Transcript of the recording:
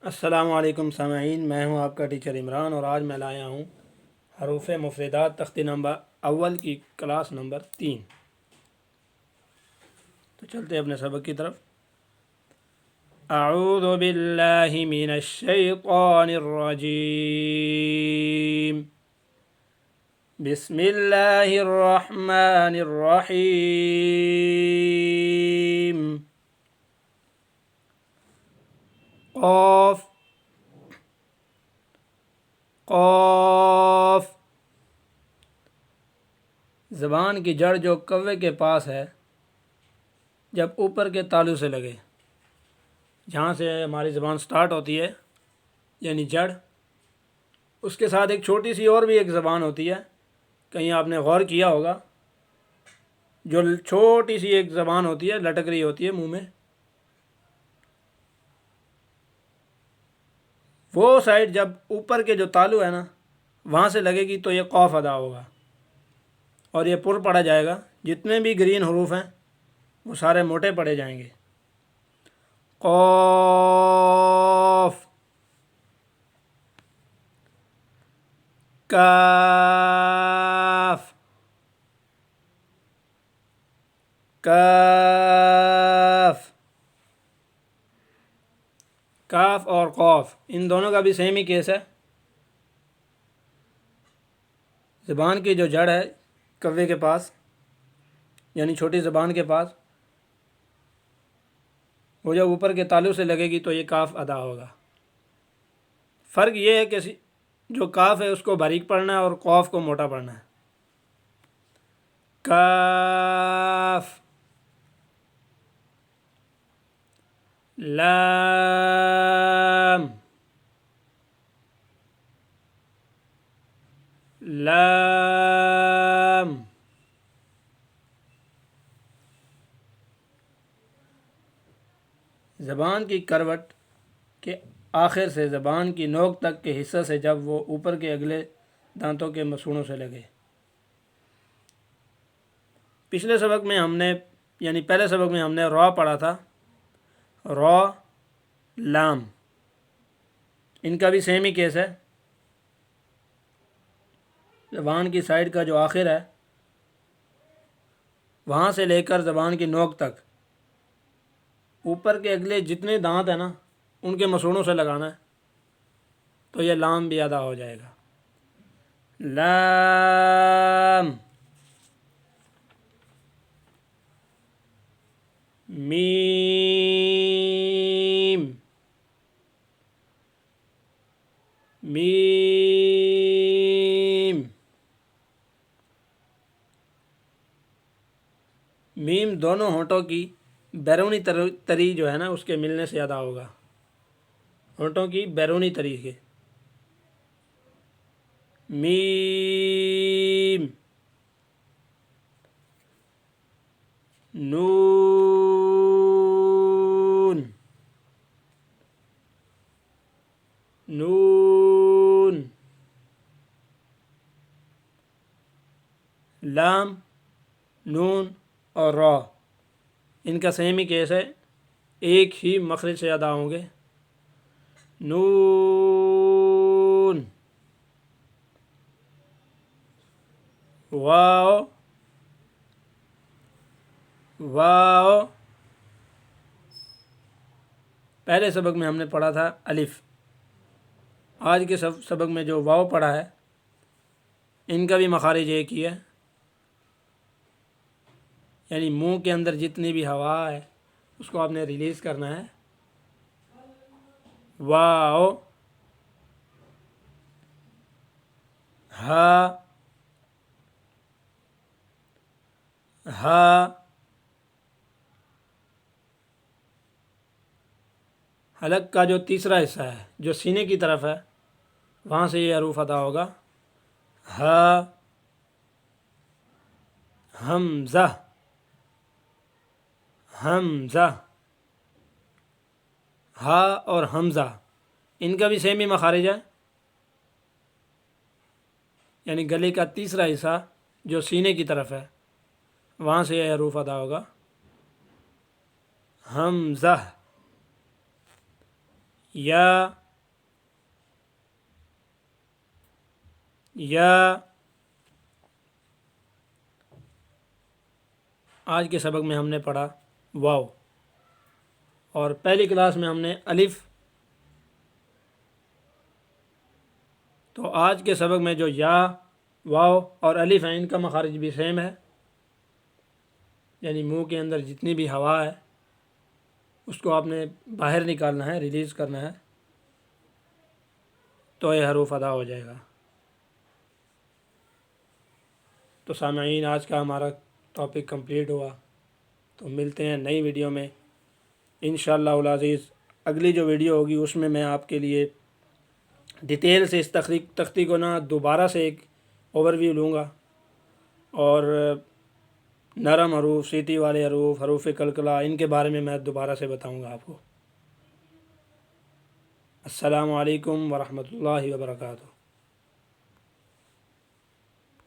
السلام علیکم سامعین، میں ہوں آپ کا ٹیچر عمران، اور آج میں لایا ہوں حروف مفردات تختی نمبر اول کی کلاس نمبر 3۔ تو چلتے ہیں اپنے سبق کی طرف۔ اعوذ باللہ من الشیطان الرجیم، بسم اللہ الرحمن الرحیم۔ قاف قاف، زبان کی جڑ جو کوے کے پاس ہے، جب اوپر کے تالو سے لگے، جہاں سے ہماری زبان سٹارٹ ہوتی ہے یعنی جڑ، اس کے ساتھ ایک چھوٹی سی اور بھی ایک زبان ہوتی ہے، کہیں آپ نے غور کیا ہوگا، جو چھوٹی سی ایک زبان ہوتی ہے، لٹک رہی ہوتی ہے منہ میں، وہ سائڈ جب اوپر کے جو تالو ہے نا وہاں سے لگے گی تو یہ قاف ادا ہوگا، اور یہ پر پڑھا جائے گا۔ جتنے بھی گرین حروف ہیں وہ سارے موٹے پڑھے جائیں گے۔ قاف، کاف، کاف، کاف اور قاف، ان دونوں کا بھی سیم ہی کیس ہے۔ زبان کی جو جڑ ہے کوے کے پاس یعنی چھوٹی زبان کے پاس، وہ جب اوپر کے تالو سے لگے گی تو یہ کاف ادا ہوگا۔ فرق یہ ہے کہ جو کاف ہے اس کو باریک پڑھنا ہے اور قاف کو موٹا پڑھنا ہے۔ کاف، لام، لام، زبان کی کروٹ کے آخر سے زبان کی نوک تک کے حصہ سے جب وہ اوپر کے اگلے دانتوں کے مسوڑوں سے لگے۔ پچھلے سبق میں ہم نے یعنی پہلے سبق میں ہم نے را پڑھا تھا، را، لام، ان کا بھی سیم ہی کیس ہے۔ زبان کی سائڈ کا جو آخر ہے وہاں سے لے کر زبان کی نوک تک اوپر کے اگلے جتنے دانت ہیں نا ان کے مسوڑوں سے لگانا ہے، تو یہ لام بھی ادا ہو جائے گا۔ لام، میم، میم، میم دونوں ہونٹوں کی بیرونی تری جو ہے نا اس کے ملنے سے ادا ہوگا، ہونٹوں کی بیرونی تری کے۔ میم، نون، نون، لام، نون اور را، ان کا سیم ہی کیس ہے، ایک ہی مخرج سے ادا ہوں گے۔ نون، واو، واو، پہلے سبق میں ہم نے پڑھا تھا الف، آج کے سبق میں جو واو پڑھا ہے ان کا بھی مخارج ایک ہی ہے، یعنی منہ کے اندر جتنی بھی ہوا ہے اس کو آپ نے ریلیز کرنا ہے۔ واو، ہا، ہا، حلق کا جو تیسرا حصہ ہے جو سینے کی طرف ہے وہاں سے یہ حروف ادا ہوگا۔ ہا، حمزہ، حمزہ، ہا اور حمزہ، ان کا بھی سیم ہی مخارج ہے، یعنی گلے کا تیسرا حصہ جو سینے کی طرف ہے وہاں سے یہ حروف ادا ہوگا۔ حمزہ، یا یا آج کے سبق میں ہم نے پڑھا واو، اور پہلی کلاس میں ہم نے الف. تو آج کے سبق میں جو یا، واو اور الف ہیں ان کا مخارج بھی سیم ہے، یعنی منہ کے اندر جتنی بھی ہوا ہے اس کو آپ نے باہر نکالنا ہے، ریلیز کرنا ہے، تو یہ حروف ادا ہو جائے گا. تو سامعین، آج کا ہمارا ٹاپک کمپلیٹ ہوا. تو ملتے ہیں نئی ویڈیو میں انشاءاللہ العزیز. اگلی جو ویڈیو ہوگی اس میں آپ کے لیے ڈیٹیل سے اس تختی کو دوبارہ سے ایک اوور ویو لوں گا، اور نرم حروف، سیٹی والے حروف، حروف قلقلہ، ان کے بارے میں دوبارہ سے بتاؤں گا آپ کو. السلام علیکم ورحمۃ اللہ وبرکاتہ.